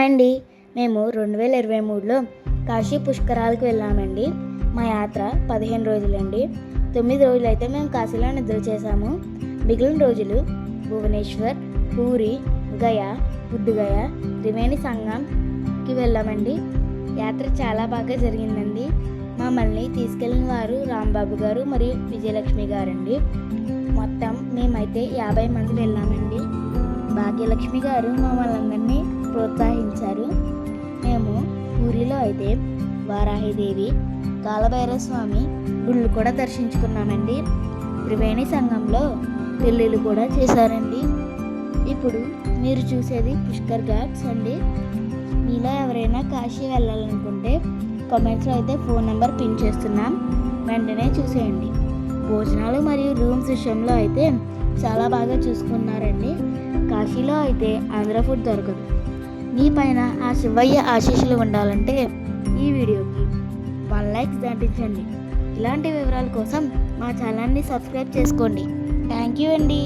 Hi అండి. మేము 2023లో కాశీ పుష్కరాలకు వెళ్ళామండి. మా యాత్ర 15 రోజులండి. 9 రోజులు అయితే మేము కాశీలో నిద్ర చేసాము. మిగిలిన రోజులు భువనేశ్వర్, పూరి, గయా, బుద్ధగయ, త్రివేణి సంగంకి వెళ్ళామండి. యాత్ర చాలా బాగా జరిగిందండి. మమ్మల్ని తీసుకెళ్ళిన వారు రాంబాబు గారు మరియు విజయలక్ష్మి గారండి. మొత్తం మేమైతే 50 మంది వెళ్ళామండి. భాగ్యలక్ష్మి గారు మమ్మల్ని అందరినీ ప్రోత్సహించారు. మేము పూరిలో అయితే వారాహిదేవి, కాలభైరవ స్వామి గుళ్ళు కూడా దర్శించుకున్నామండి. త్రివేణి సంఘంలో పెళ్ళిళ్ళు కూడా చేశారండి. ఇప్పుడు మీరు చూసేది పుష్కర్ ఘాట్స్ అండి. మీలో ఎవరైనా కాశీ వెళ్ళాలనుకుంటే కామెంట్స్లో అయితే ఫోన్ నెంబర్ పిన్ చేస్తున్నాం, వెంటనే చూసేయండి. భోజనాలు మరియు రూమ్స్ విషయంలో అయితే చాలా బాగా చూసుకున్నారండి. కాశీలో అయితే ఆంధ్ర ఫుడ్ దొరకదు. మీ పైన ఆ శివయ్య ఆశీస్సులు ఉండాలంటే ఈ వీడియోకి 1 లైక్ దాటించండి. ఇలాంటి వివరాల కోసం మా ఛానల్ని సబ్స్క్రైబ్ చేసుకోండి. థ్యాంక్ యూ అండి.